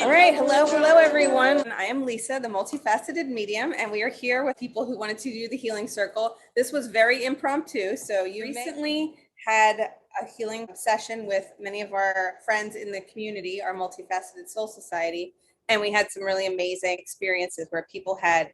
All right, hello everyone. I am Lisa, the multifaceted medium, and we are here with people who wanted to do the healing circle. This was very impromptu, so you recently had a healing session with many of our friends in the community, our Multifaceted Soul Society, and we had some really amazing experiences where people had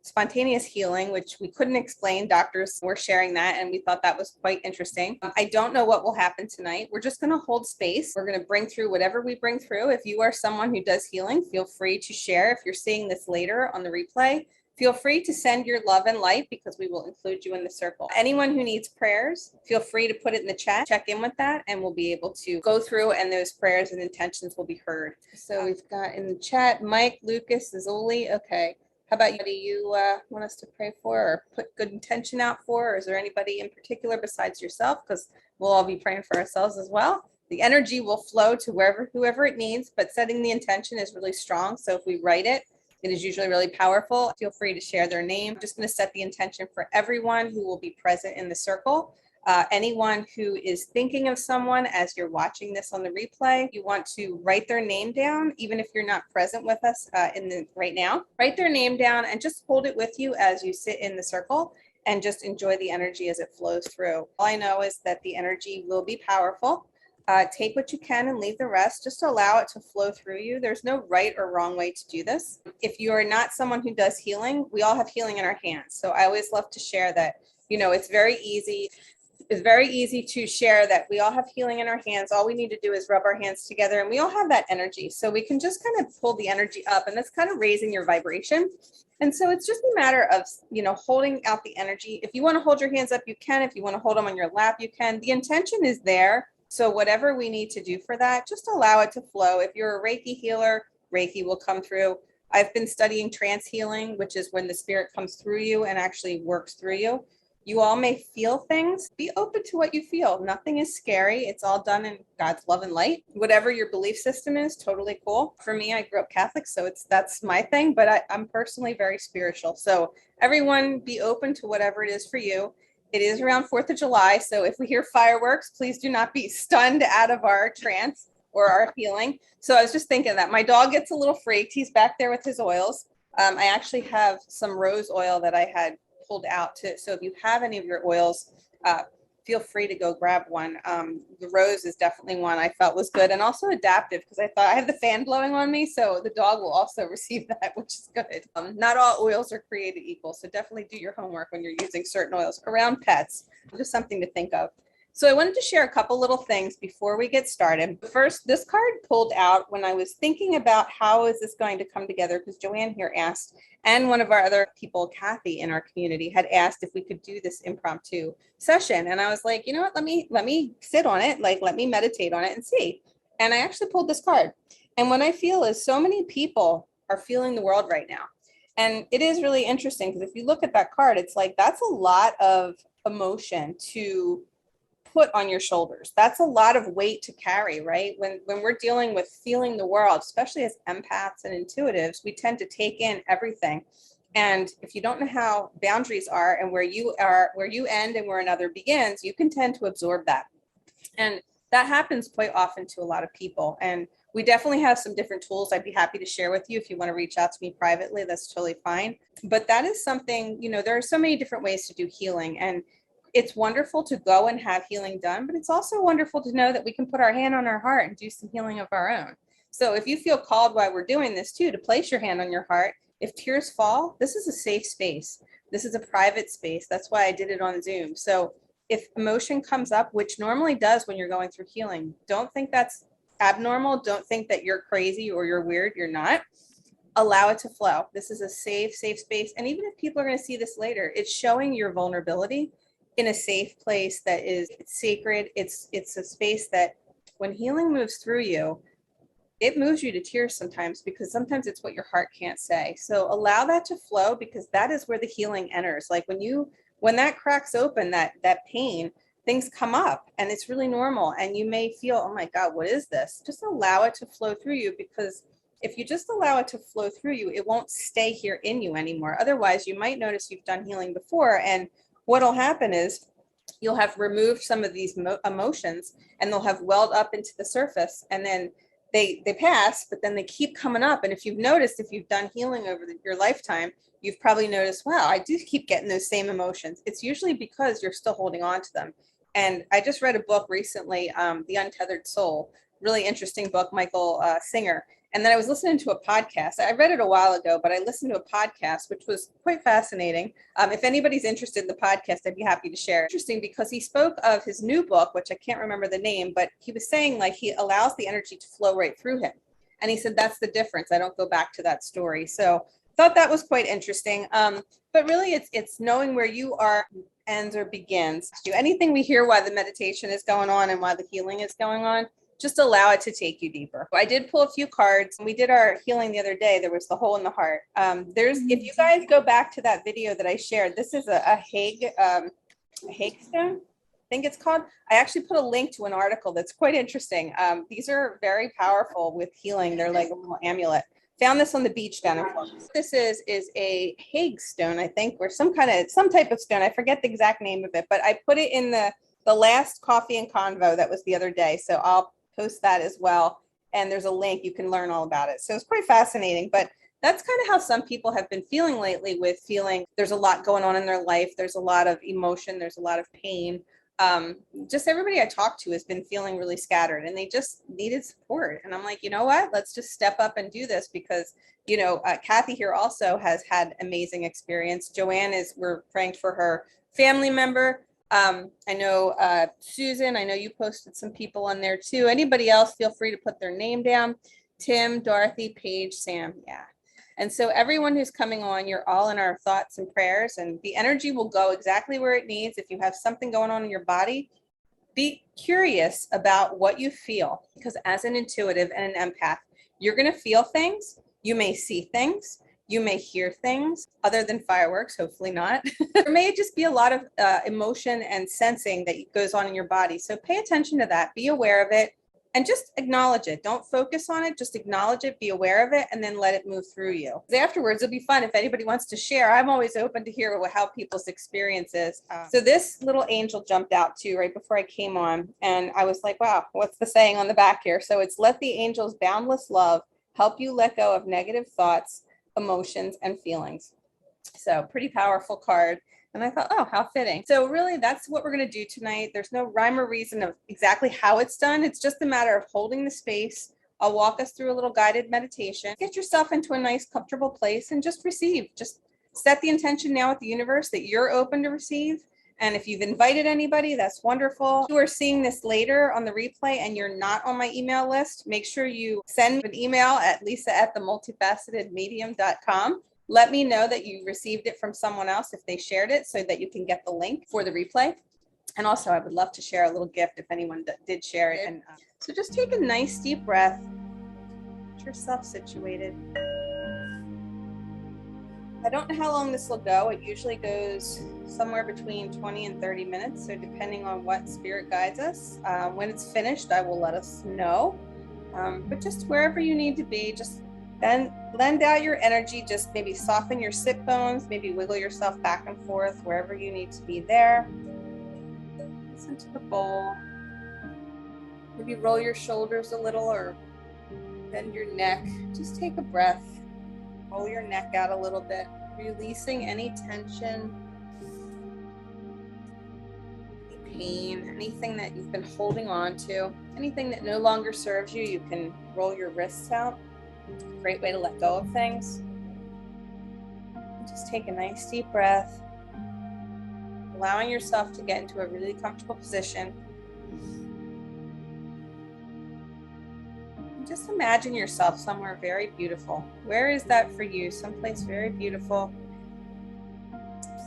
spontaneous healing, which we couldn't explain. Doctors were sharing that, and we thought that was quite interesting. I don't know what will happen tonight. We're just going to hold space. We're going to bring through whatever we bring through. If you are someone who does healing, feel free to share. If you're seeing this later on the replay, feel free to send your love and light because we will include you in the circle. Anyone who needs prayers, feel free to put it in the chat, check in with that, and we'll be able to go through, and those prayers and intentions will be heard. So we've got in the chat, Mike, Lucas, Zoli. Okay. How about you? Do you want us to pray for or put good intention out for? Or is there anybody in particular besides yourself? Because we'll all be praying for ourselves as well. The energy will flow to whoever it needs, but setting the intention is really strong. So if we write it, it is usually really powerful. Feel free to share their name. I'm just going to set the intention for everyone who will be present in the circle. Anyone who is thinking of someone as you're watching this on the replay, you want to write their name down, even if you're not present with us right now. Write their name down and just hold it with you as you sit in the circle and just enjoy the energy as it flows through. All I know is that the energy will be powerful. Take what you can and leave the rest. Just allow it to flow through you. There's no right or wrong way to do this. If you are not someone who does healing, we all have healing in our hands. So I always love to share that, it's very easy. It's very easy to share that we all have healing in our hands. All we need to do is rub our hands together, and we all have that energy. So we can just kind of pull the energy up, and that's kind of raising your vibration. And so it's just a matter of, holding out the energy. If you want to hold your hands up, you can. If you want to hold them on your lap, you can. The intention is there. So whatever we need to do for that, just allow it to flow. If you're a Reiki healer, Reiki will come through. I've been studying trance healing, which is when the spirit comes through you and actually works through you. You all may feel things. Be open to what you feel. Nothing is scary. It's all done in God's love and light. Whatever your belief system is, totally cool. For me, I grew up Catholic, so that's my thing, but I'm personally very spiritual. So everyone be open to whatever it is for you. It is around 4th of July, so if we hear fireworks, please do not be stunned out of our trance or our healing. So I was just thinking that my dog gets a little freaked. He's back there with his oils. I actually have some rose oil that I had pulled out too. So if you have any of your oils, feel free to go grab one. The rose is definitely one I felt was good, and also adaptive, because I thought I have the fan blowing on me, so the dog will also receive that, which is good. Not all oils are created equal, so definitely do your homework when you're using certain oils around pets. Just something to think of. So I wanted to share a couple little things before we get started. First, this card pulled out when I was thinking about how is this going to come together, because Joanne here asked, and one of our other people, Kathy, in our community, had asked if we could do this impromptu session. And I was like, you know what, let me sit on it, let me meditate on it and see. And I actually pulled this card. And what I feel is so many people are feeling the world right now. And it is really interesting, because if you look at that card, it's like that's a lot of emotion to put on your shoulders. That's a lot of weight to carry, right? When we're dealing with feeling the world, especially as empaths and intuitives, we tend to take in everything. And if you don't know how boundaries are and where you end and where another begins, you can tend to absorb that. And that happens quite often to a lot of people. And we definitely have some different tools I'd be happy to share with you. If you want to reach out to me privately, that's totally fine. But that is something, there are so many different ways to do healing. And it's wonderful to go and have healing done, but it's also wonderful to know that we can put our hand on our heart and do some healing of our own. So if you feel called while we're doing this too, to place your hand on your heart, if tears fall, this is a safe space. This is a private space. That's why I did it on Zoom. So if emotion comes up, which normally does when you're going through healing, don't think that's abnormal. Don't think that you're crazy or you're weird. You're not. Allow it to flow. This is a safe space. And even if people are going to see this later, it's showing your vulnerability in a safe place that is sacred. It's a space that when healing moves through you, it moves you to tears sometimes, because sometimes it's what your heart can't say. So allow that to flow, because that is where the healing enters. Like when that cracks open, that pain, things come up, and it's really normal. And you may feel, oh my God, what is this? Just allow it to flow through you, because if you just allow it to flow through you, it won't stay here in you anymore. Otherwise, you might notice you've done healing before, and what'll happen is you'll have removed some of these emotions, and they'll have welled up into the surface. And then they pass, but then they keep coming up. And if you've noticed, if you've done healing over your lifetime, you've probably noticed, wow, I do keep getting those same emotions. It's usually because you're still holding on to them. And I just read a book recently, The Untethered Soul, really interesting book, Michael Singer. And then I was listening to a podcast. I read it a while ago, but I listened to a podcast, which was quite fascinating. If anybody's interested in the podcast, I'd be happy to share. Interesting because he spoke of his new book, which I can't remember the name, but he was saying like he allows the energy to flow right through him. And he said, that's the difference. I don't go back to that story. So thought that was quite interesting. But really it's knowing where you are ends or begins. Anything we hear while the meditation is going on and while the healing is going on, just allow it to take you deeper. I did pull a few cards. We did our healing the other day. There was the hole in the heart. If you guys go back to that video that I shared, this is a Hague stone, I think it's called. I actually put a link to an article that's quite interesting. These are very powerful with healing. They're like a little amulet. Found this on the beach down in Florida. This is a Hague stone, I think, or some type of stone. I forget the exact name of it, but I put it in the last coffee and convo that was the other day. So I'll post that as well. And there's a link, you can learn all about it. So it's quite fascinating, but that's kind of how some people have been feeling lately, with feeling there's a lot going on in their life. There's a lot of emotion. There's a lot of pain. Just everybody I talked to has been feeling really scattered and they just needed support. And I'm like, you know what, let's just step up and do this because, Kathy here also has had amazing experience. Joanne we're praying for her family member. I know Susan, I know you posted some people on there too. Anybody else, feel free to put their name down. Tim, Dorothy, Paige, Sam. Yeah. And so everyone who's coming on, you're all in our thoughts and prayers, and the energy will go exactly where it needs. If you have something going on in your body, be curious about what you feel, because as an intuitive and an empath, you're going to feel things. You may see things. You may hear things other than fireworks, hopefully not. There may just be a lot of emotion and sensing that goes on in your body. So pay attention to that, be aware of it, and just acknowledge it. Don't focus on it, just acknowledge it, be aware of it, and then let it move through you. Afterwards, it'll be fun. If anybody wants to share, I'm always open to hear how people's experience is. So this little angel jumped out too right before I came on, and I was like, wow, what's the saying on the back here? So it's, let the angel's boundless love help you let go of negative thoughts, emotions, and feelings. So pretty powerful card. And I thought, oh, how fitting. So really, that's what we're going to do tonight. There's no rhyme or reason of exactly how it's done. It's just a matter of holding the space. I'll walk us through a little guided meditation. Get yourself into a nice, comfortable place and just receive. Just set the intention now with the universe that you're open to receive. And if you've invited anybody, that's wonderful. If you are seeing this later on the replay and you're not on my email list, make sure you send me an email at lisa@themultifacetedmedium.com. Let me know that you received it from someone else if they shared it, so that you can get the link for the replay. And also, I would love to share a little gift if anyone did share it. And so just take a nice deep breath. Get yourself situated. I don't know how long this will go. It usually goes somewhere between 20 and 30 minutes. So depending on what spirit guides us, when it's finished, I will let us know. But just wherever you need to be, just then lend out your energy. Just maybe soften your sit bones, maybe wiggle yourself back and forth wherever you need to be there. Listen to the bowl. Maybe roll your shoulders a little or bend your neck. Just take a breath. Roll your neck out a little bit, releasing any tension, any pain, anything that you've been holding on to, anything that no longer serves you. You can roll your wrists out. Great way to let go of things. And just take a nice deep breath, allowing yourself to get into a really comfortable position. Just imagine yourself somewhere very beautiful. Where is that for you? Someplace very beautiful.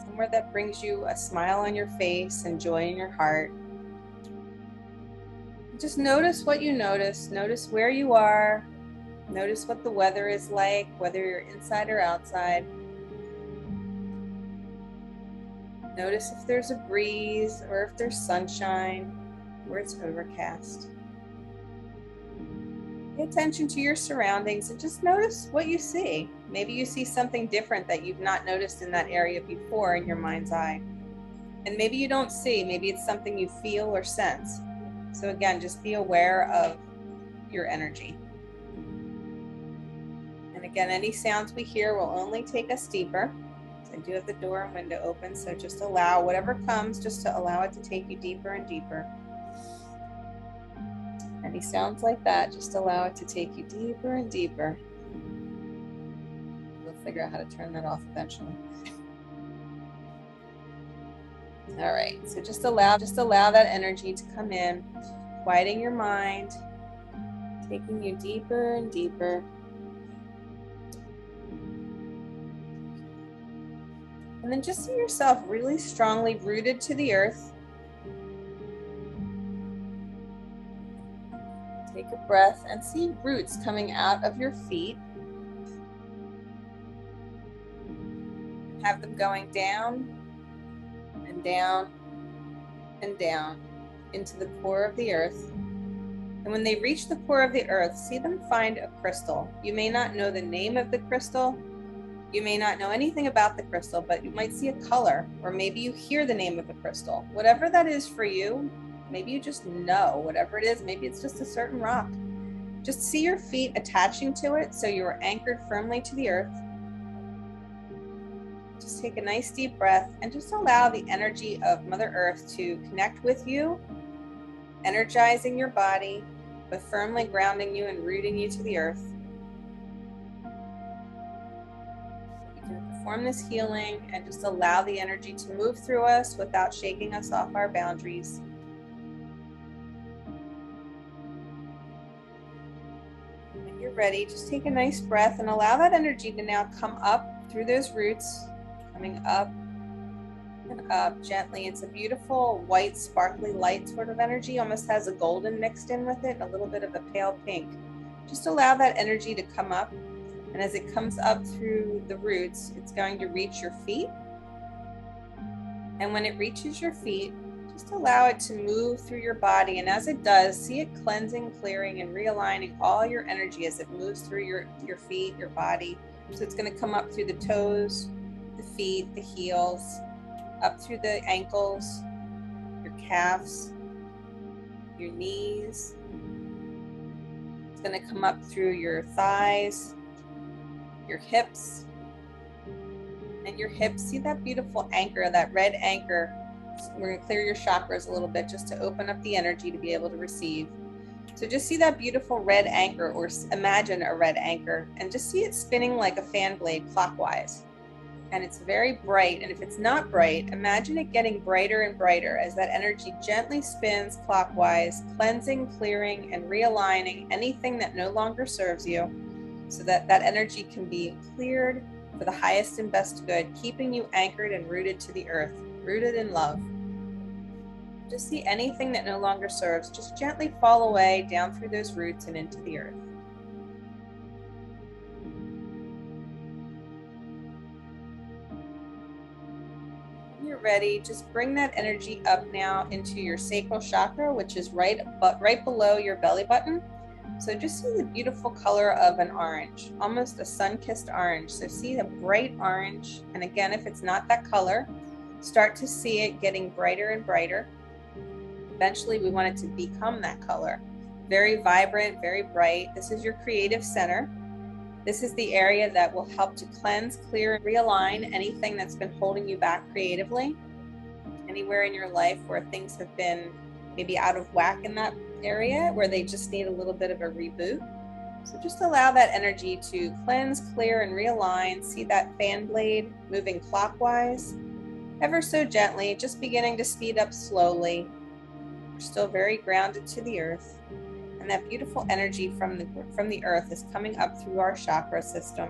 Somewhere that brings you a smile on your face and joy in your heart. Just notice what you notice. Notice where you are. Notice what the weather is like, whether you're inside or outside. Notice if there's a breeze or if there's sunshine or it's overcast. Pay attention to your surroundings and just notice what you see. Maybe you see something different that you've not noticed in that area before in your mind's eye. And maybe you don't see, maybe it's something you feel or sense. So again, just be aware of your energy. again, any sounds we hear will only take us deeper. So I do have the door and window open, so just allow whatever comes, just to allow it to take you deeper and deeper. Any sounds like that, just allow it to take you deeper and deeper. We'll figure out how to turn that off eventually. All right, so just allow that energy to come in, quieting your mind, taking you deeper and deeper. And then just see yourself really strongly rooted to the earth. Take a breath and see roots coming out of your feet. Have them going down and down and down into the core of the earth. And when they reach the core of the earth, see them find a crystal. You may not know the name of the crystal. You may not know anything about the crystal, but you might see a color, or maybe you hear the name of the crystal. Whatever that is for you, maybe you just know whatever it is. Maybe it's just a certain rock. Just see your feet attaching to it so you are anchored firmly to the earth. Just take a nice deep breath and just allow the energy of Mother Earth to connect with you, energizing your body, but firmly grounding you and rooting you to the earth. We can perform this healing and just allow the energy to move through us without shaking us off our boundaries. When you're ready, just take a nice breath and allow that energy to now come up through those roots, coming up and up gently. It's a beautiful white sparkly light sort of energy, almost has a golden mixed in with it, a little bit of a pale pink. Just allow that energy to come up, and as it comes up through the roots, it's going to reach your feet. And when it reaches your feet, just allow it to move through your body, and as it does, see it cleansing, clearing, and realigning all your energy as it moves through your feet, your body. So it's going to come up through the toes, the feet, the heels, up through the ankles, your calves, your knees. It's going to come up through your thighs, your hips, and your hips. See that beautiful anchor, that red anchor. We're going to clear your chakras a little bit just to open up the energy to be able to receive. So just see that beautiful red anchor, or imagine a red anchor, and just see it spinning like a fan blade clockwise. And it's very bright, and if it's not bright, imagine it getting brighter and brighter as that energy gently spins clockwise, cleansing, clearing, and realigning anything that no longer serves you, so that that energy can be cleared for the highest and best good, keeping you anchored and rooted to the earth, rooted in love. Just see anything that no longer serves, just gently fall away down through those roots and into the earth. When you're ready, just bring that energy up now into your sacral chakra, which is right below your belly button. So just see the beautiful color of an orange, almost a sun-kissed orange. So see a bright orange, and again, if it's not that color, start to see it getting brighter and brighter. Eventually, we want it to become that color. Very vibrant, very bright. This is your creative center. This is the area that will help to cleanse, clear, and realign anything that's been holding you back creatively. Anywhere in your life where things have been maybe out of whack in that area, where they just need a little bit of a reboot. So just allow that energy to cleanse, clear, and realign. See that fan blade moving clockwise, ever so gently, just beginning to speed up slowly. We're still very grounded to the earth, and that beautiful energy from the earth is coming up through our chakra system.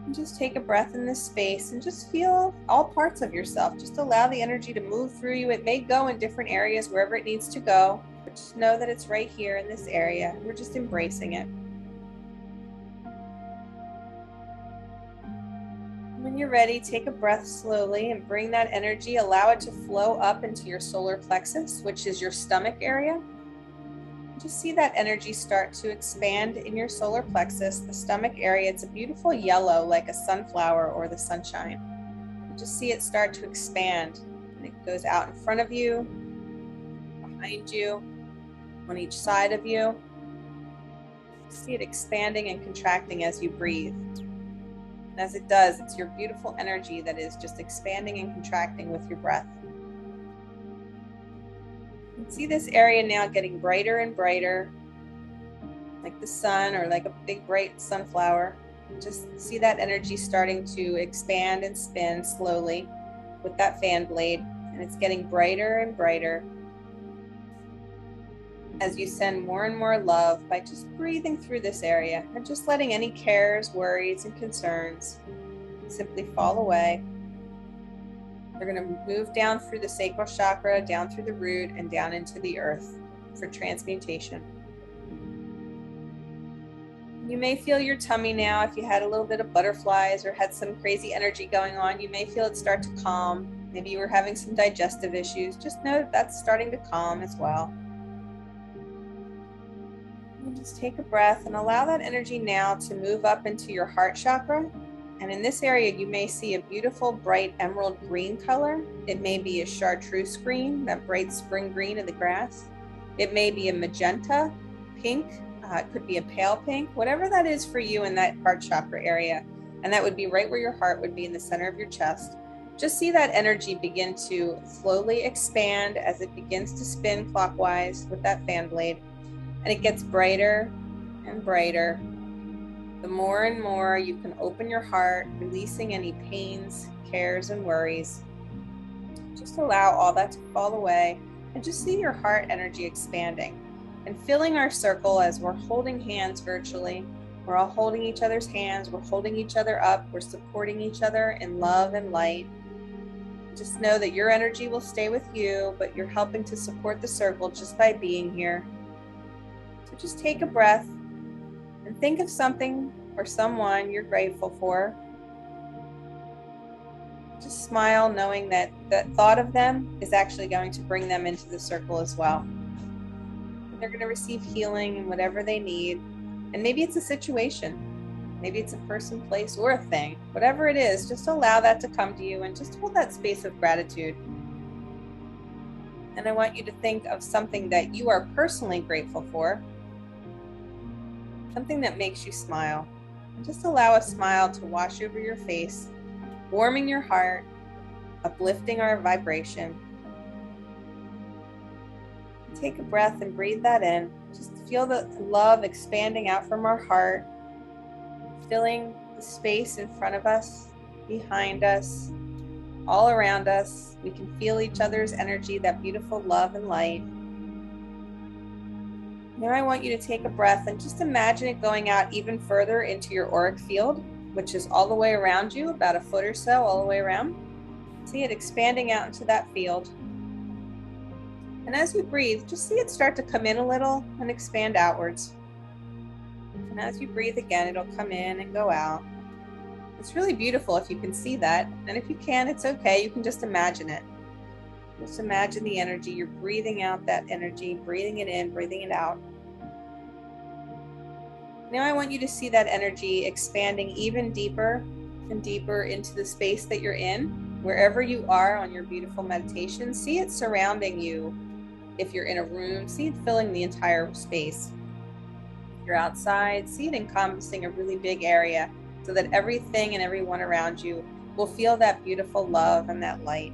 And just take a breath in this space and just feel all parts of yourself. Just allow the energy to move through you. It may go in different areas wherever it needs to go, but just know that it's right here in this area. We're just embracing it. When you're ready, take a breath slowly and bring that energy, allow it to flow up into your solar plexus, which is your stomach area. Just see that energy start to expand in your solar plexus, the stomach area. It's a beautiful yellow, like a sunflower or the sunshine. Just see it start to expand, and it goes out in front of you, behind you, on each side of you. See it expanding and contracting as you breathe. And as it does, it's your beautiful energy that is just expanding and contracting with your breath. And see this area now getting brighter and brighter, like the sun or like a big bright sunflower. Just see that energy starting to expand and spin slowly with that fan blade, and it's getting brighter and brighter as you send more and more love by just breathing through this area and just letting any cares, worries, and concerns simply fall away. We're going to move down through the sacral chakra, down through the root, and down into the earth for transmutation. You may feel your tummy now. If you had a little bit of butterflies or had some crazy energy going on, you may feel it start to calm. Maybe you were having some digestive issues. Just know that that's starting to calm as well. And just take a breath and allow that energy now to move up into your heart chakra. And in this area, you may see a beautiful, bright emerald green color. It may be a chartreuse green, that bright spring green of the grass. It may be a magenta, pink. It could be a pale pink, whatever that is for you in that heart chakra area. And that would be right where your heart would be, in the center of your chest. Just see that energy begin to slowly expand as it begins to spin clockwise with that fan blade. And it gets brighter and brighter. The more and more you can open your heart, releasing any pains, cares, and worries. Just allow all that to fall away and just see your heart energy expanding and filling our circle as we're holding hands virtually. We're all holding each other's hands. We're holding each other up. We're supporting each other in love and light. Just know that your energy will stay with you, but you're helping to support the circle just by being here. So just take a breath and think of something or someone you're grateful for. Just smile, knowing that that thought of them is actually going to bring them into the circle as well. They're going to receive healing and whatever they need. And maybe it's a situation. Maybe it's a person, place, or a thing. Whatever it is, just allow that to come to you and just hold that space of gratitude. And I want you to think of something that you are personally grateful for. Something that makes you smile. And just allow a smile to wash over your face, warming your heart, uplifting our vibration. Take a breath and breathe that in. Just feel the love expanding out from our heart, filling the space in front of us, behind us, all around us. We can feel each other's energy, that beautiful love and light. Now I want you to take a breath and just imagine it going out even further into your auric field, which is all the way around you, about a foot or so all the way around. See it expanding out into that field. And as you breathe, just see it start to come in a little and expand outwards. And as you breathe again, it'll come in and go out. It's really beautiful if you can see that. And if you can, it's okay. You can just imagine it. Just imagine the energy. You're breathing out that energy, breathing it in, breathing it out. Now I want you to see that energy expanding even deeper and deeper into the space that you're in. Wherever you are on your beautiful meditation, see it surrounding you. If you're in a room, see it filling the entire space. If you're outside, see it encompassing a really big area so that everything and everyone around you will feel that beautiful love and that light.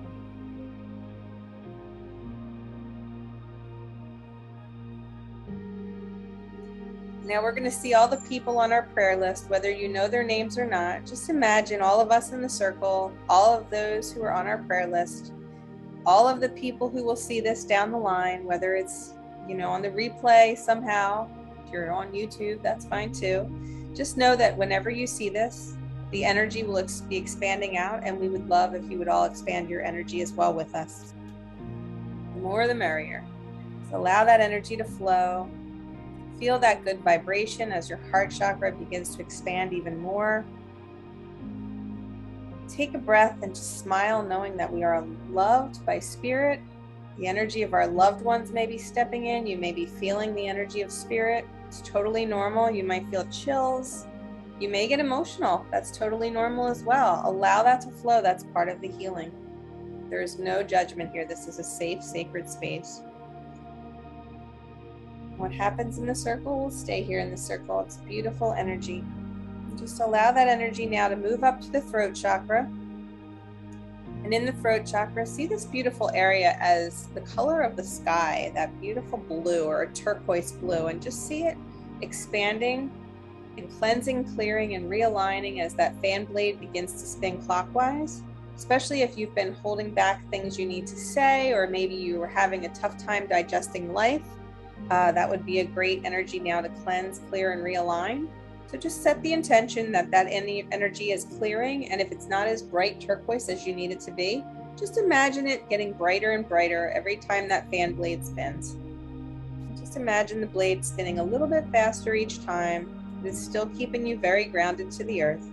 Now we're going to see all the people on our prayer list, whether you know their names or not. Just imagine all of us in the circle, all of those who are on our prayer list, all of the people who will see this down the line, whether it's, on the replay somehow. If you're on YouTube, that's fine too. Just know that whenever you see this, the energy will be expanding out, and we would love if you would all expand your energy as well with us. The more the merrier. So allow that energy to flow. Feel that good vibration as your heart chakra begins to expand even more. Take a breath and just smile, knowing that we are loved by spirit. The energy of our loved ones may be stepping in. You may be feeling the energy of spirit. It's totally normal. You might feel chills. You may get emotional. That's totally normal as well. Allow that to flow. That's part of the healing. There is no judgment here. This is a safe, sacred space. What happens in the circle will stay here in the circle. It's beautiful energy. And just allow that energy now to move up to the throat chakra. And in the throat chakra, see this beautiful area as the color of the sky, that beautiful blue or a turquoise blue, and just see it expanding and cleansing, clearing, and realigning as that fan blade begins to spin clockwise. Especially if you've been holding back things you need to say, or maybe you were having a tough time digesting life, that would be a great energy now to cleanse, clear, and realign. So just set the intention that that energy is clearing, and if it's not as bright turquoise as you need it to be, just imagine it getting brighter and brighter every time that fan blade spins. Just imagine the blade spinning a little bit faster each time. It's still keeping you very grounded to the earth.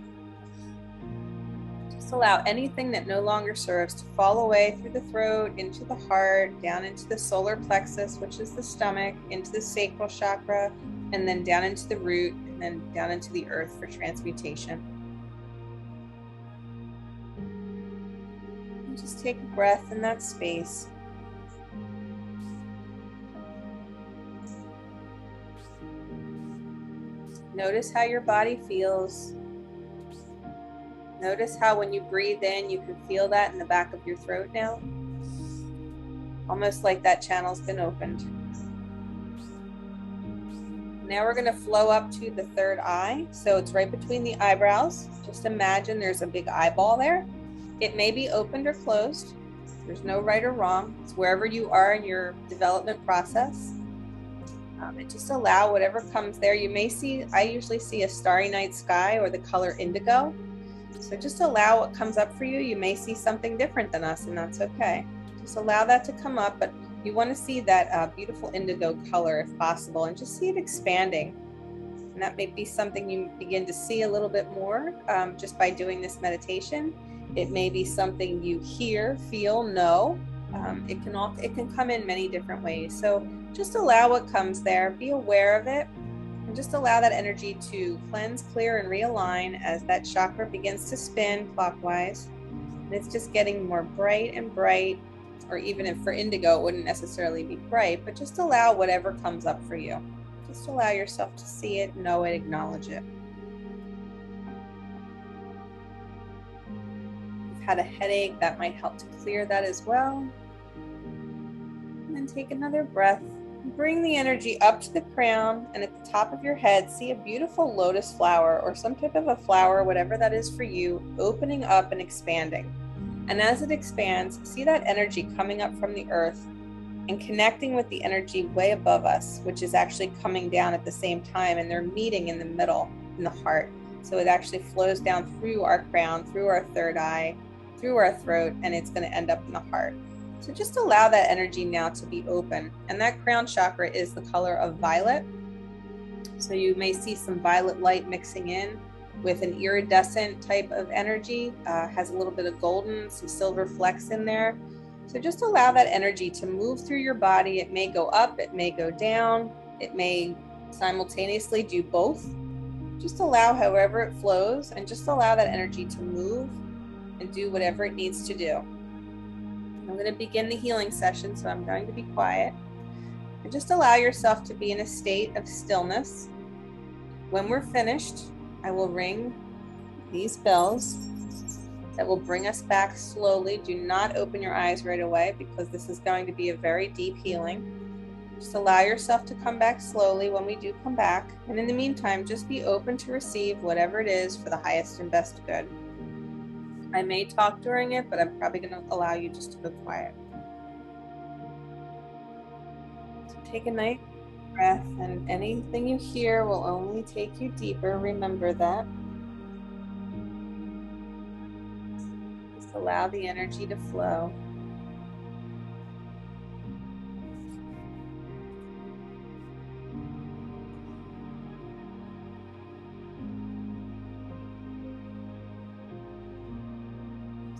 Just allow anything that no longer serves to fall away through the throat, into the heart, down into the solar plexus, which is the stomach, into the sacral chakra, and then down into the root, and then down into the earth for transmutation. And just take a breath in that space. Notice how your body feels. Notice how when you breathe in, you can feel that in the back of your throat now. Almost like that channel's been opened. Now we're going to flow up to the third eye. So it's right between the eyebrows. Just imagine there's a big eyeball there. It may be opened or closed. There's no right or wrong. It's wherever you are in your development process. And just allow whatever comes there. You may see, I usually see a starry night sky or the color indigo. So just allow what comes up for you. You may see something different than us, and that's okay. Just allow that to come up, but you want to see that beautiful indigo color if possible, and just see it expanding. And that may be something you begin to see a little bit more just by doing this meditation. It may be something you hear, feel, know. It can come in many different ways. So just allow what comes there, be aware of it, and just allow that energy to cleanse, clear, and realign as that chakra begins to spin clockwise. And it's just getting more bright and bright, or even if for indigo, it wouldn't necessarily be bright, but just allow whatever comes up for you. Just allow yourself to see it, know it, acknowledge it. If you've had a headache, that might help to clear that as well. And then take another breath. Bring the energy up to the crown, and at the top of your head, see a beautiful lotus flower or some type of a flower, whatever that is for you, opening up and expanding. And as it expands, see that energy coming up from the earth and connecting with the energy way above us, which is actually coming down at the same time, and they're meeting in the middle, in the heart. So it actually flows down through our crown, through our third eye, through our throat, and it's going to end up in the heart. So just allow that energy now to be open. And that crown chakra is the color of violet. So you may see some violet light mixing in with an iridescent type of energy, has a little bit of golden, some silver flecks in there. So just allow that energy to move through your body. It may go up, it may go down, it may simultaneously do both. Just allow however it flows, and just allow that energy to move and do whatever it needs to do. I'm going to begin the healing session, so I'm going to be quiet. And just allow yourself to be in a state of stillness. When we're finished, I will ring these bells that will bring us back slowly. Do not open your eyes right away, because this is going to be a very deep healing. Just allow yourself to come back slowly when we do come back. And in the meantime, just be open to receive whatever it is for the highest and best good. I may talk during it, but I'm probably going to allow you just to go quiet. So take a nice breath, and anything you hear will only take you deeper. Remember that. Just allow the energy to flow.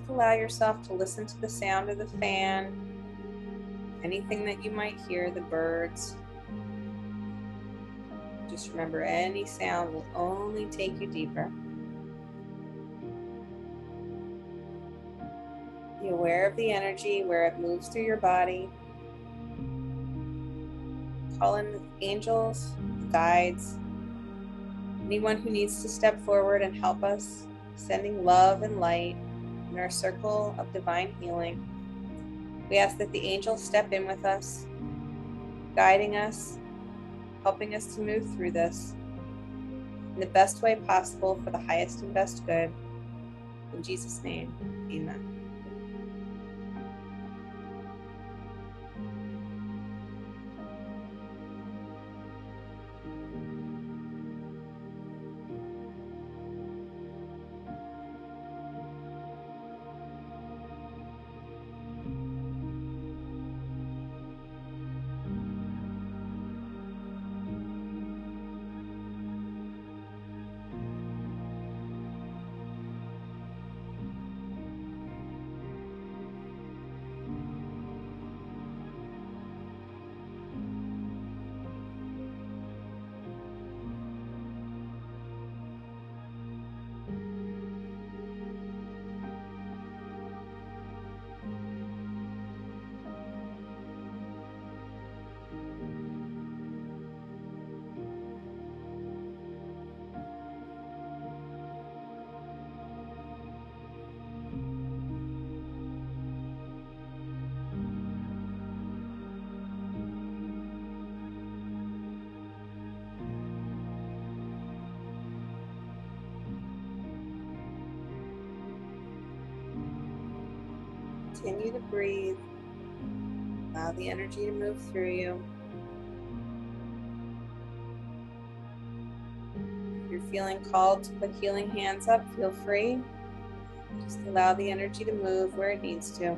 Allow yourself to listen to the sound of the fan, anything that you might hear, the birds. Just remember, any sound will only take you deeper. Be aware of the energy, where it moves through your body. call in the angels, guides, anyone who needs to step forward and help us, sending love and light in our circle of divine healing. We ask that the angels step in with us, guiding us, helping us to move through this in the best way possible for the highest and best good. In Jesus' name, amen. Continue to breathe. Allow the energy to move through you. If you're feeling called to put healing hands up, feel free. Just allow the energy to move where it needs to.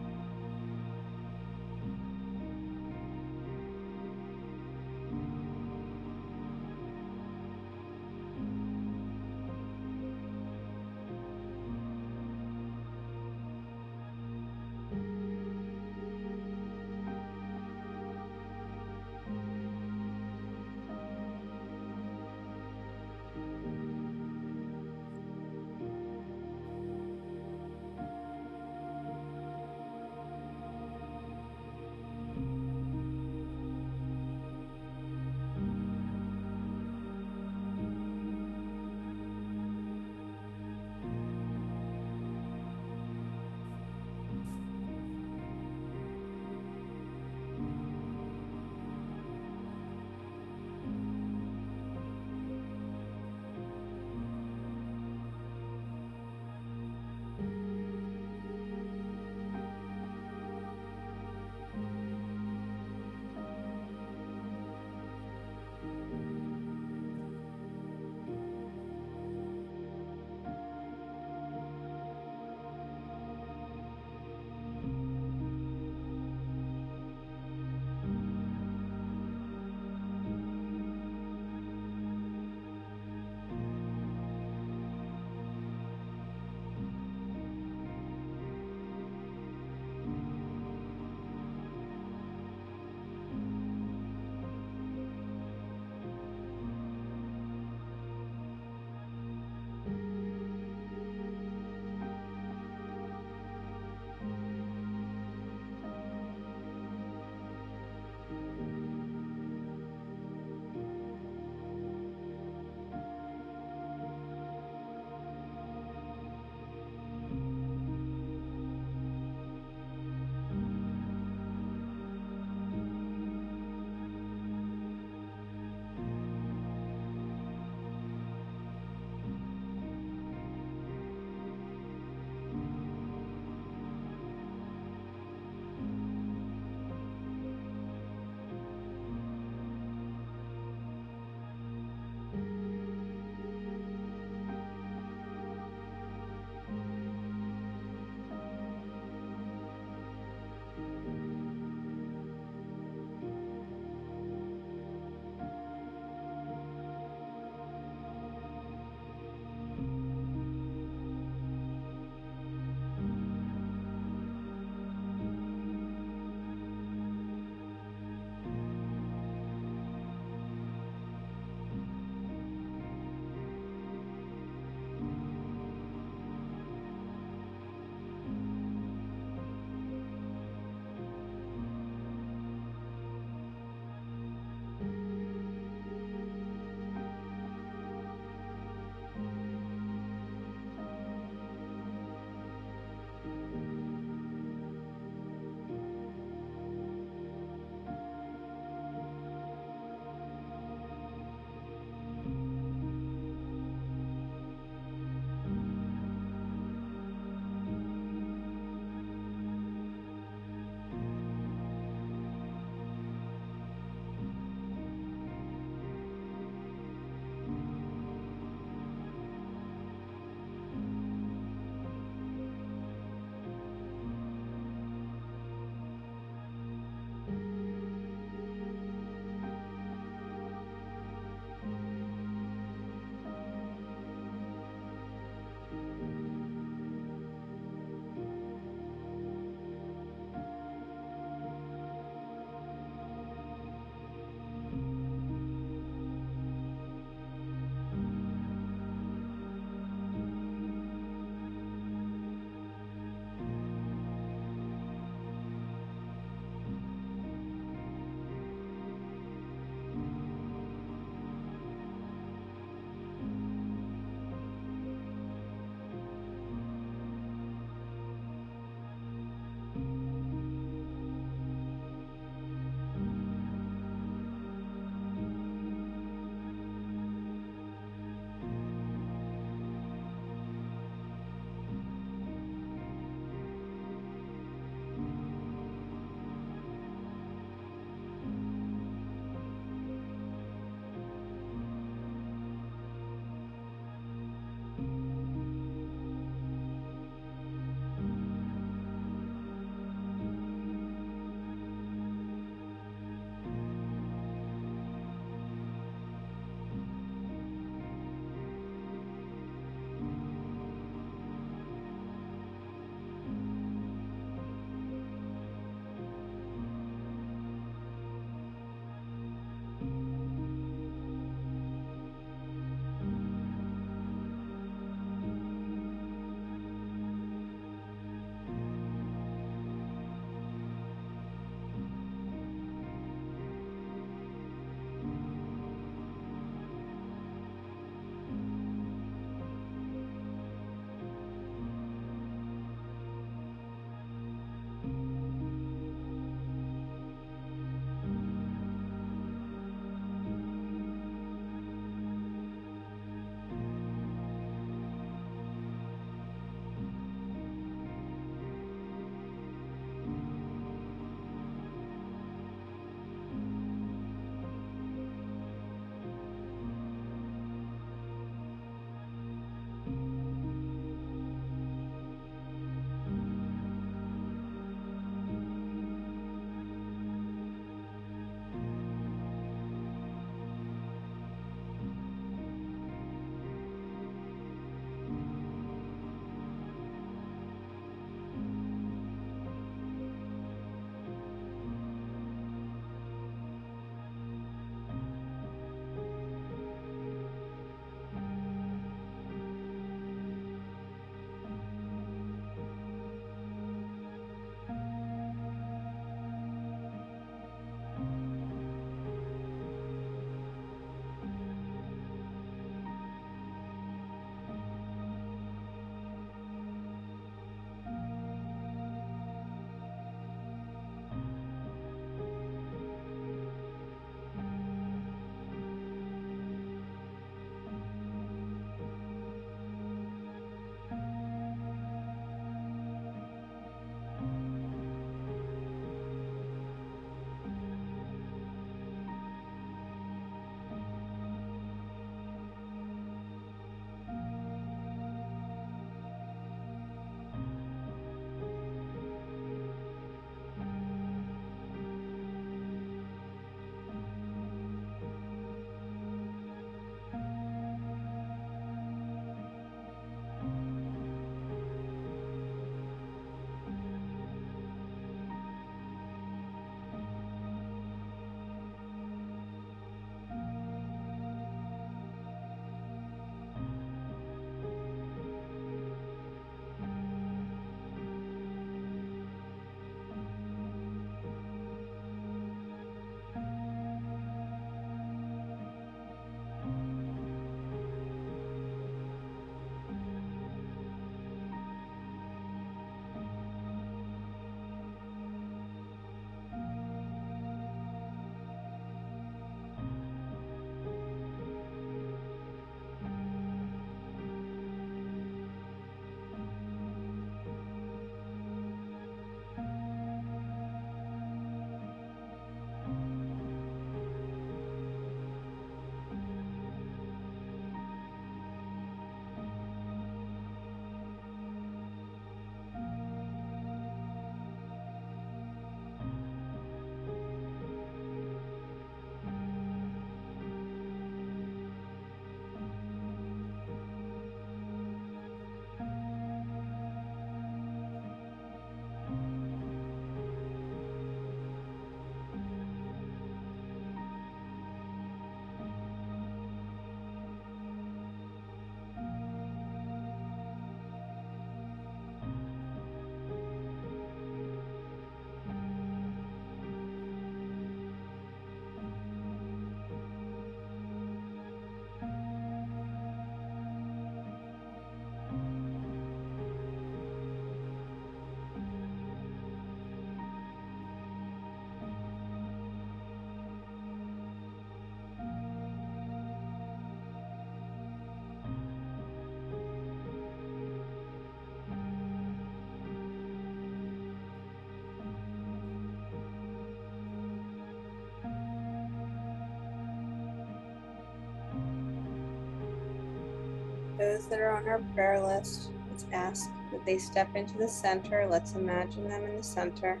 Those that are on our prayer list, let's ask that they step into the center. Let's imagine them in the center.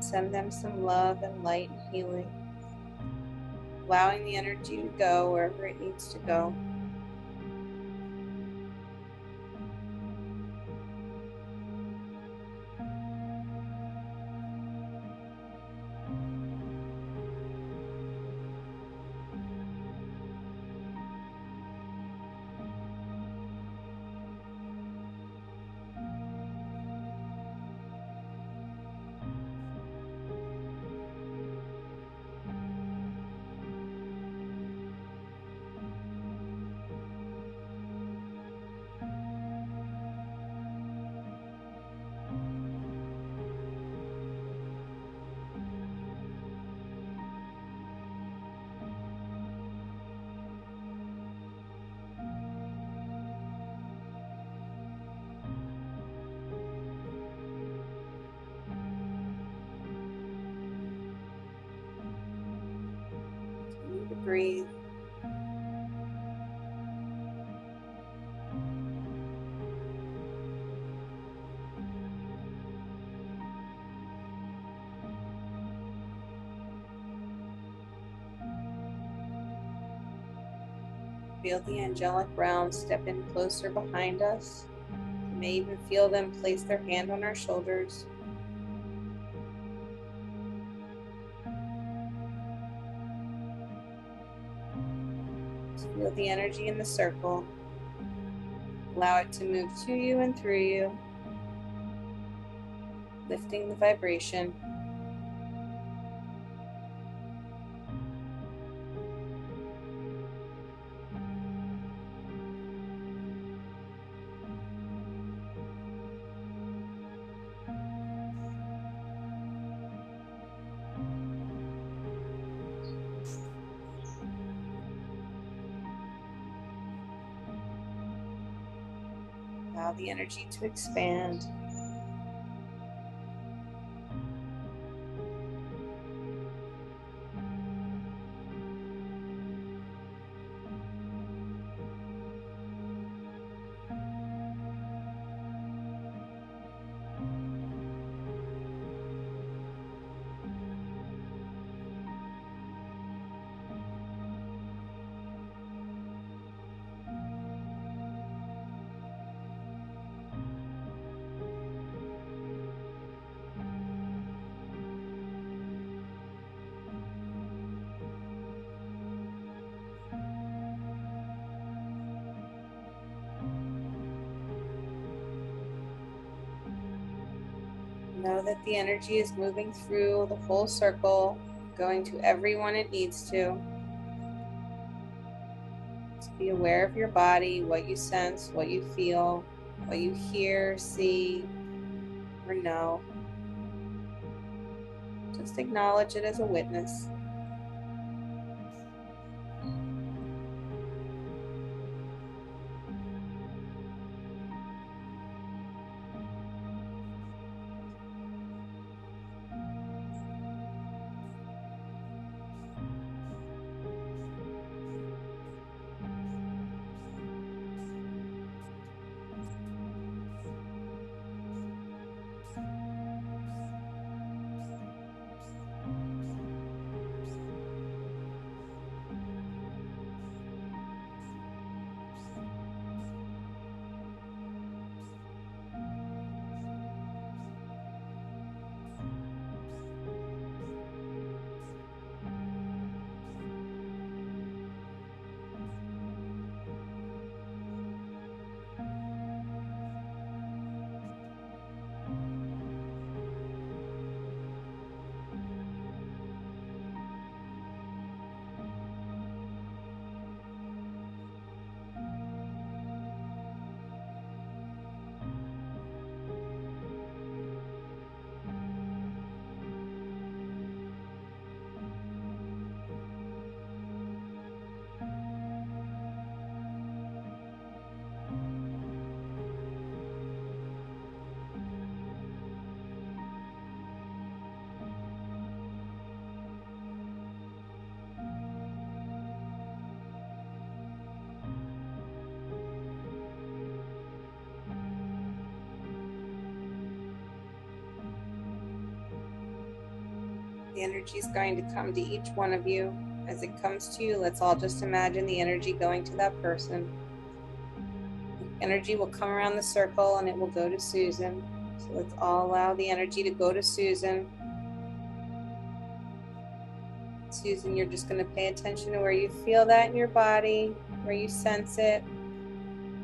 Send them some love and light and healing, allowing the energy to go wherever it needs to go. Continue to breathe. Feel the angelic realm step in closer behind us. You may even feel them place their hand on our shoulders. Just feel the energy in the circle. Allow it to move to you and through you, lifting the vibration. Allow the energy to expand. Know that the energy is moving through the whole circle, going to everyone it needs to. Just be aware of your body, what you sense, what you feel, what you hear, see, or know. Just acknowledge it as a witness. The energy is going to come to each one of you. As it comes to you, let's all just imagine the energy going to that person. The energy will come around the circle and it will go to Susan. So let's all allow the energy to go to Susan. Susan, you're just going to pay attention to where you feel that in your body, where you sense it.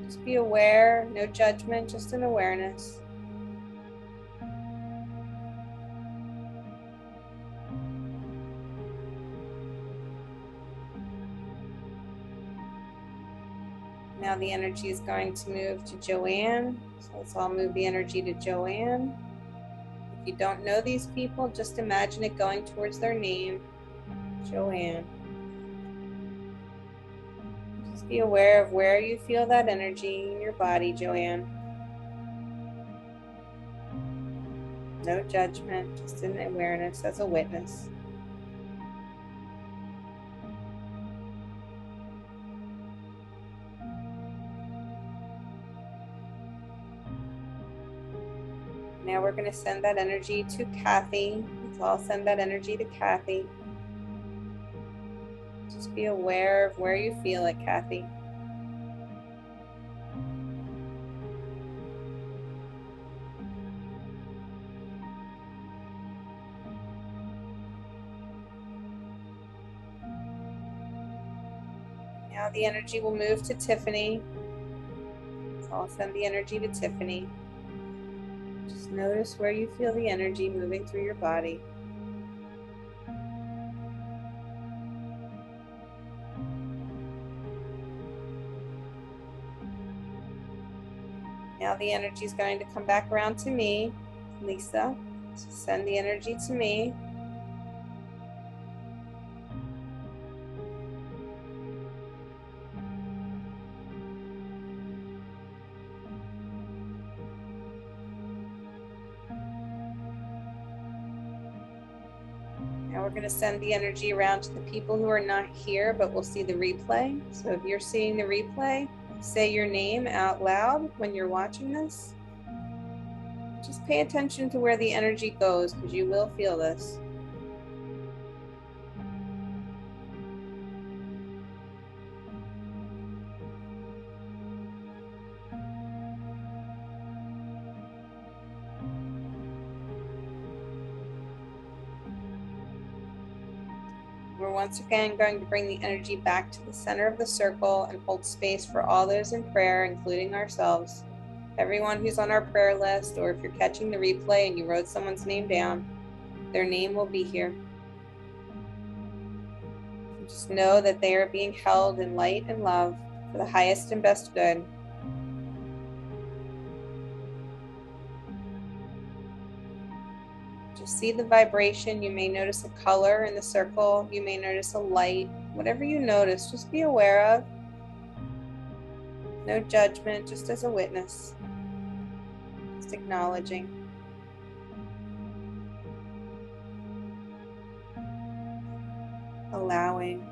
Just be aware, no judgment, just an awareness. Now the energy is going to move to Joanne. So let's all move the energy to Joanne. If you don't know these people, just imagine it going towards their name, Joanne. Just be aware of where you feel that energy in your body, Joanne. No judgment, just an awareness as a witness. Now we're going to send that energy to Kathy. Let's all send that energy to Kathy. Just be aware of where you feel it, Kathy. Now the energy will move to Tiffany. So I'll send the energy to Tiffany. Just notice where you feel the energy moving through your body. Now the energy is going to come back around to me, Lisa. So send the energy to me. Now we're going to send the energy around to the people who are not here, but will see the replay. So if you're seeing the replay, say your name out loud when you're watching this. Just pay attention to where the energy goes, because you will feel this. We're once again going to bring the energy back to the center of the circle and hold space for all those in prayer, including ourselves. Everyone who's on our prayer list, or if you're catching the replay and you wrote someone's name down, their name will be here. Just know that they are being held in light and love for the highest and best good. Just see the vibration. You may notice a color in the circle. You may notice a light. Whatever you notice, just be aware of. No judgment, just as a witness. Just acknowledging. Allowing.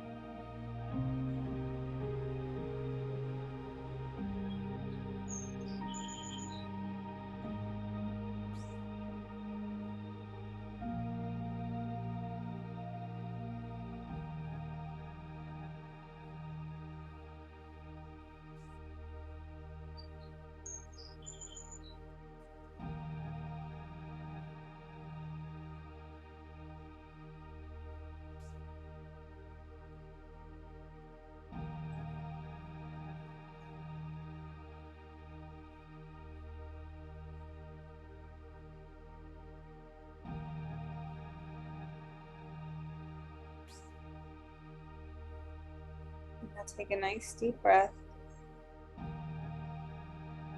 Now take a nice deep breath.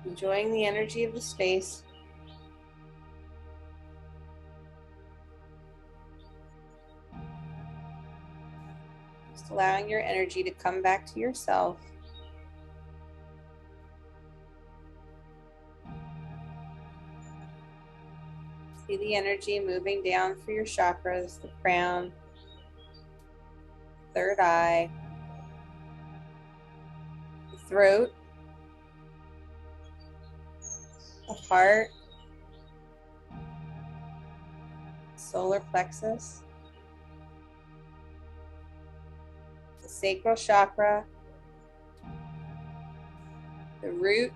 Enjoying the energy of the space. Just allowing your energy to come back to yourself. See the energy moving down through your chakras, the crown, third eye, the throat, the heart, solar plexus, sacral chakra, the root,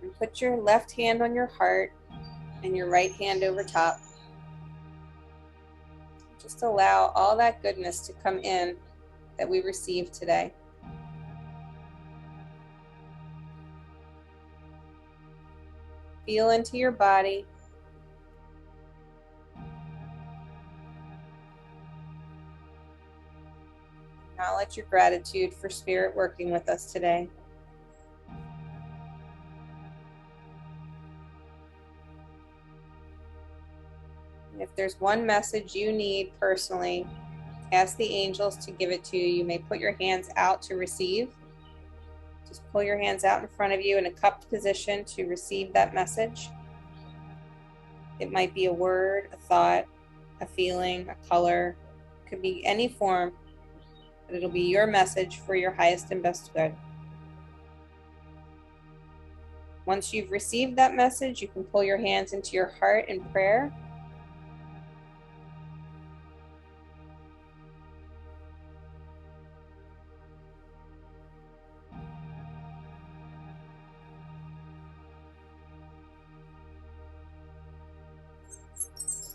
and put your left hand on your heart and your right hand over top. Just allow all that goodness to come in that we received today. Feel into your body. Acknowledge your gratitude for Spirit working with us today. And if there's one message you need personally, ask the angels to give it to you. You may put your hands out to receive. Just pull your hands out in front of you in a cupped position to receive that message. It might be a word, a thought, a feeling, a color. It could be any form, but it'll be your message for your highest and best good. Once you've received that message, you can pull your hands into your heart in prayer.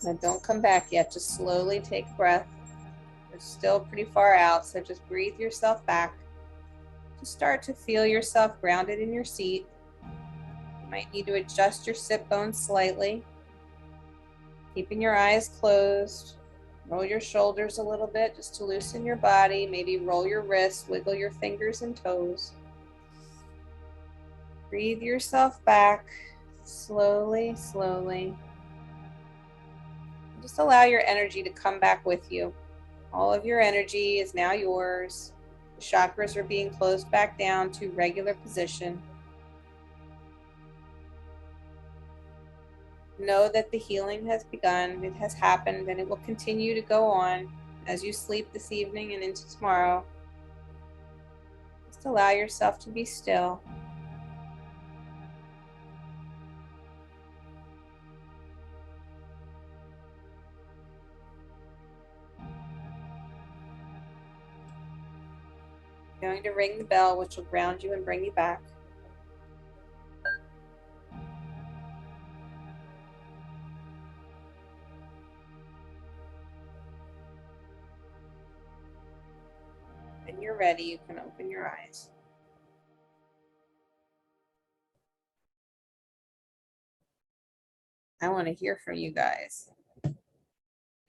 Now don't come back yet, just slowly take a breath. You're still pretty far out, so just breathe yourself back. Just start to feel yourself grounded in your seat. You might need to adjust your sit bones slightly. Keeping your eyes closed. Roll your shoulders a little bit just to loosen your body. Maybe roll your wrists, wiggle your fingers and toes. Breathe yourself back slowly, slowly. Just allow your energy to come back with you. All of your energy is now yours. The chakras are being closed back down to regular position. Know that the healing has begun, it has happened, and it will continue to go on as you sleep this evening and into tomorrow. Just allow yourself to be still. I'm going to ring the bell, which will ground you and bring you back. When you're ready, you can open your eyes. I want to hear from you guys.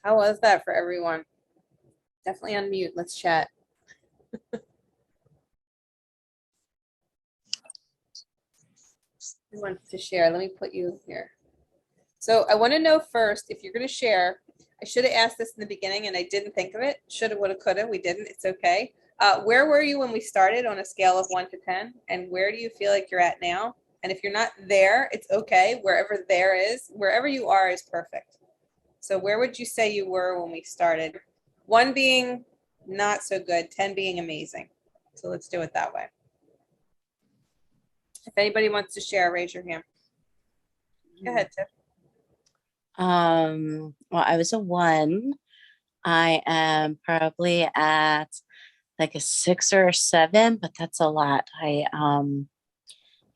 How was that for everyone? Definitely unmute. Let's chat. Who wants to share? Let me put you here. So I want to know first, if you're going to share, I should have asked this in the beginning and I didn't think of it. Shoulda, woulda, coulda. We didn't. It's okay. Where were you when we started on a scale of 1 to 10? And where do you feel like you're at now? And if you're not there, it's okay. Wherever there is, wherever you are is perfect. So where would you say you were when we started? 1 being not so good, 10 being amazing. So let's do it that way. If anybody wants to share, raise your hand. Go ahead, Tiff. Well, I was a 1. I am probably at like a 6 or a 7, but that's a lot. I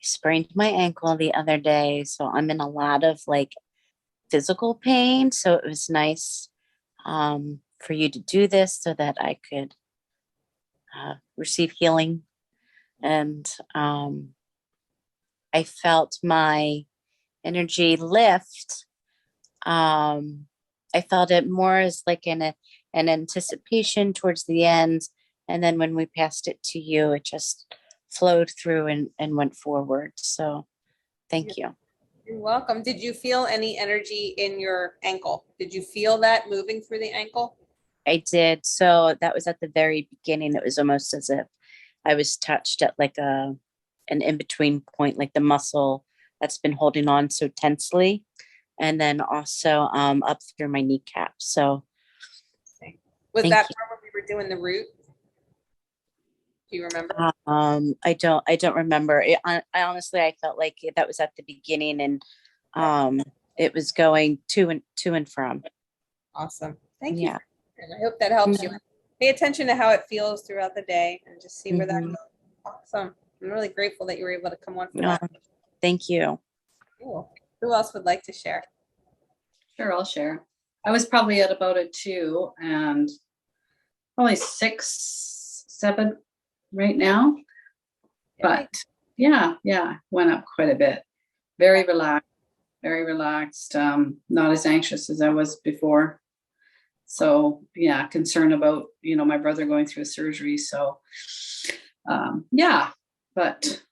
sprained my ankle the other day, so I'm in a lot of like physical pain. So it was nice for you to do this so that I could receive healing. And I felt my energy lift. I felt it more as like an anticipation towards the end. And then when we passed it to you, it just flowed through and went forward. So thank you. You're welcome. Did you feel any energy in your ankle? Did you feel that moving through the ankle? I did. So that was at the very beginning. It was almost as if I was touched at like an in-between point, like the muscle that's been holding on so tensely. And then also up through my kneecap. So was that part when we were doing the root? Do you remember? I don't remember. I honestly, I felt like that was at the beginning, and it was going to and from. Awesome. Thank you. Yeah. And I hope that helps you. Pay attention to how it feels throughout the day and I hope that helps you. Pay attention to how it feels throughout the day and just see where that goes. Awesome. I'm really grateful that you were able to come on for No, that. thank you. Cool. Who else would like to share? Sure, I'll share. I was probably at about a 2 and probably 6, 7 right now. But yeah, went up quite a bit. Very relaxed, not as anxious as I was before. So yeah, concerned about, my brother going through a surgery. So yeah, but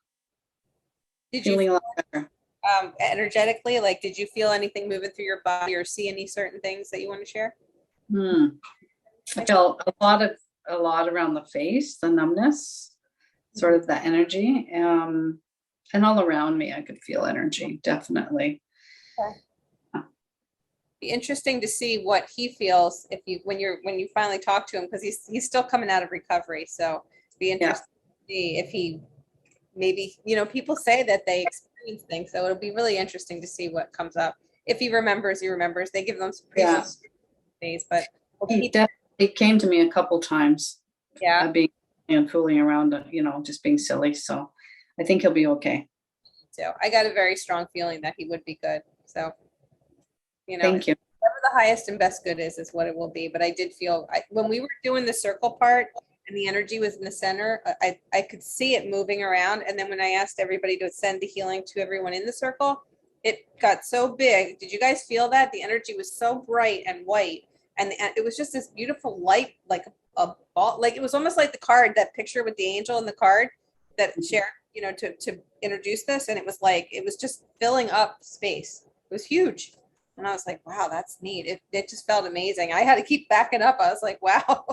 Did feeling you a lot better. energetically, like, did you feel anything moving through your body or see any certain things that you want to share? I felt a lot around the face, the numbness, sort of the energy, and all around me, I could feel energy, definitely. Be interesting to see what he feels when you finally talk to him, because he's still coming out of recovery. So be interesting to see if he maybe, people say that they experience things, so it'll be really interesting to see what comes up. If he remembers, They give them some days, but he definitely came to me a couple times. Yeah. Being and fooling around, just being silly. So I think he'll be okay. So I got a very strong feeling that he would be good. So, thank you. Whatever the highest and best good is what it will be. But I did feel when we were doing the circle part and the energy was in the center, I could see it moving around. And then when I asked everybody to send the healing to everyone in the circle, it got so big. Did you guys feel that? The energy was so bright and white. And it was just this beautiful light, like a ball. Like it was almost like the card, that picture with the angel in the card that shared, to introduce this. And it was just filling up space. It was huge. And I was like, wow, that's neat. It just felt amazing. I had to keep backing up. I was like, wow.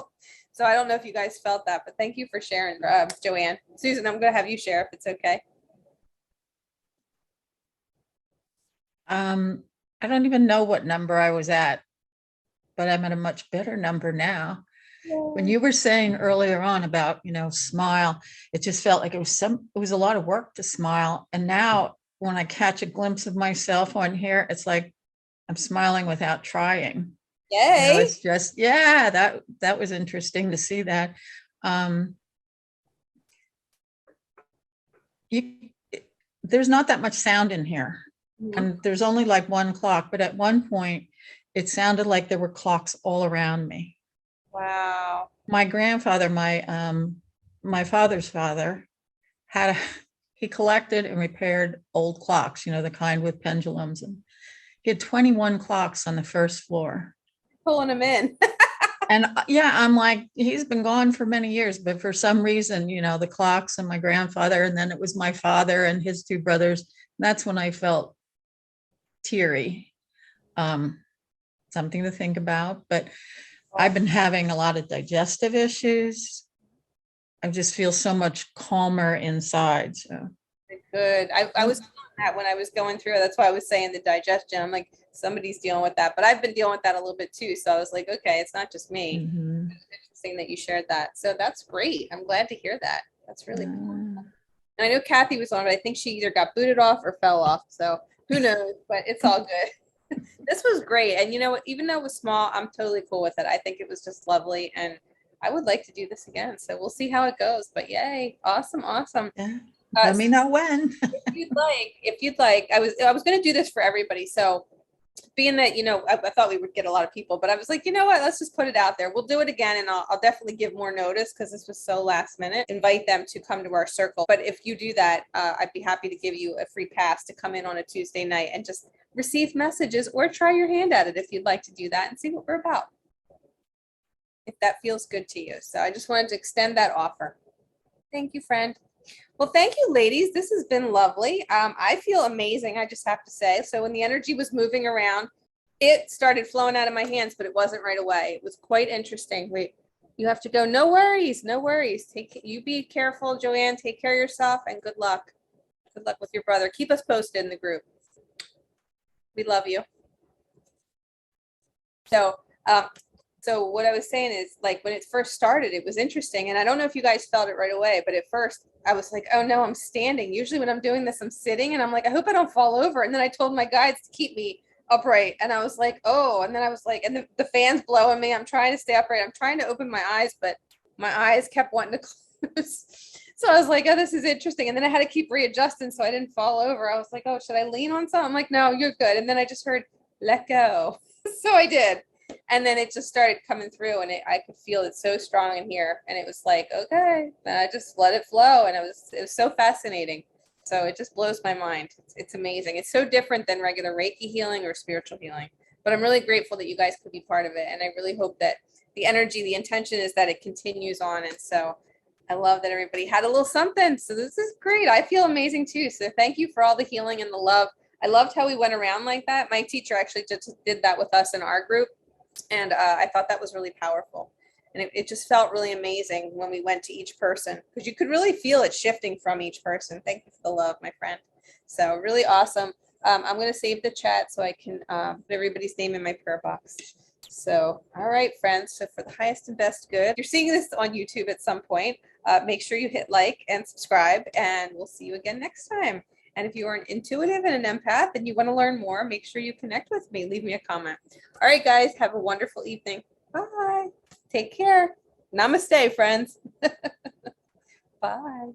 So I don't know if you guys felt that, but thank you for sharing, Joanne. Susan, I'm going to have you share if it's okay. I don't even know what number I was at, but I'm at a much better number now. When you were saying earlier on about, smile, it just felt like it was a lot of work to smile. And now when I catch a glimpse of myself on here, it's like I'm smiling without trying. Yay. It's just, that was interesting to see that. There's not that much sound in here. And there's only like one clock, but at one point it sounded like there were clocks all around me. Wow. My grandfather, my father's father, he collected and repaired old clocks, the kind with pendulums, and he had 21 clocks on the first floor. Pulling them in. And I'm like, he's been gone for many years, but for some reason, the clocks and my grandfather, and then it was my father and his 2 brothers. That's when I felt teary. Something to think about, but I've been having a lot of digestive issues. I just feel so much calmer inside. So good. I was feeling that when I was going through it. That's why I was saying the digestion. I'm like, somebody's dealing with that, but I've been dealing with that a little bit too. So I was like, okay, it's not just me. It's interesting that you shared that. So that's great. I'm glad to hear that. That's really cool. And I know Kathy was on, but I think she either got booted off or fell off. So who knows, but it's all good. This was great. And even though it was small, I'm totally cool with it. I think it was just lovely. And I would like to do this again. So we'll see how it goes, but yay. Awesome. Yeah. Let me know when. if you'd like, I was going to do this for everybody. So being that, I thought we would get a lot of people, but I was like, you know what, let's just put it out there. We'll do it again. And I'll definitely give more notice because this was so last minute. Invite them to come to our circle. But if you do that, I'd be happy to give you a free pass to come in on a Tuesday night and just receive messages or try your hand at it if you'd like to do that and see what we're about. If that feels good to you. So I just wanted to extend that offer. Thank you, friend. Well, thank you, ladies. This has been lovely. I feel amazing, I just have to say. So when the energy was moving around, it started flowing out of my hands, but it wasn't right away. It was quite interesting. Wait, you have to go. No worries. No worries. You be careful, Joanne. Take care of yourself and good luck. Good luck with your brother. Keep us posted in the group. We love you. So what I was saying is, like, when it first started, it was interesting. And I don't know if you guys felt it right away, but at first I was like, oh no, I'm standing. Usually when I'm doing this, I'm sitting and I'm like, I hope I don't fall over. And then I told my guides to keep me upright. And I was like, oh, and then I was like, and the fan's blowing me. I'm trying to stay upright. I'm trying to open my eyes, but my eyes kept wanting to close. So I was like, oh, this is interesting. And then I had to keep readjusting so I didn't fall over. I was like, oh, should I lean on something? I'm like, no, you're good. And then I just heard, let go. So I did. And then it just started coming through, and I could feel it so strong in here. And it was like, okay. Then I just let it flow. And it was so fascinating. So it just blows my mind. It's amazing. It's so different than regular Reiki healing or spiritual healing. But I'm really grateful that you guys could be part of it. And I really hope that the energy, the intention is that it continues on. And so I love that everybody had a little something. So this is great. I feel amazing too. So thank you for all the healing and the love. I loved how we went around like that. My teacher actually just did that with us in our group. And I thought that was really powerful. And it just felt really amazing when we went to each person, because you could really feel it shifting from each person. Thank you for the love, my friend. So really awesome. I'm going to save the chat so I can put everybody's name in my prayer box. So, all right, friends. So for the highest and best good, if you're seeing this on YouTube at some point, make sure you hit like and subscribe, and we'll see you again next time. And if you are an intuitive and an empath and you want to learn more, make sure you connect with me. Leave me a comment. All right, guys, have a wonderful evening. Bye. Take care. Namaste, friends. Bye.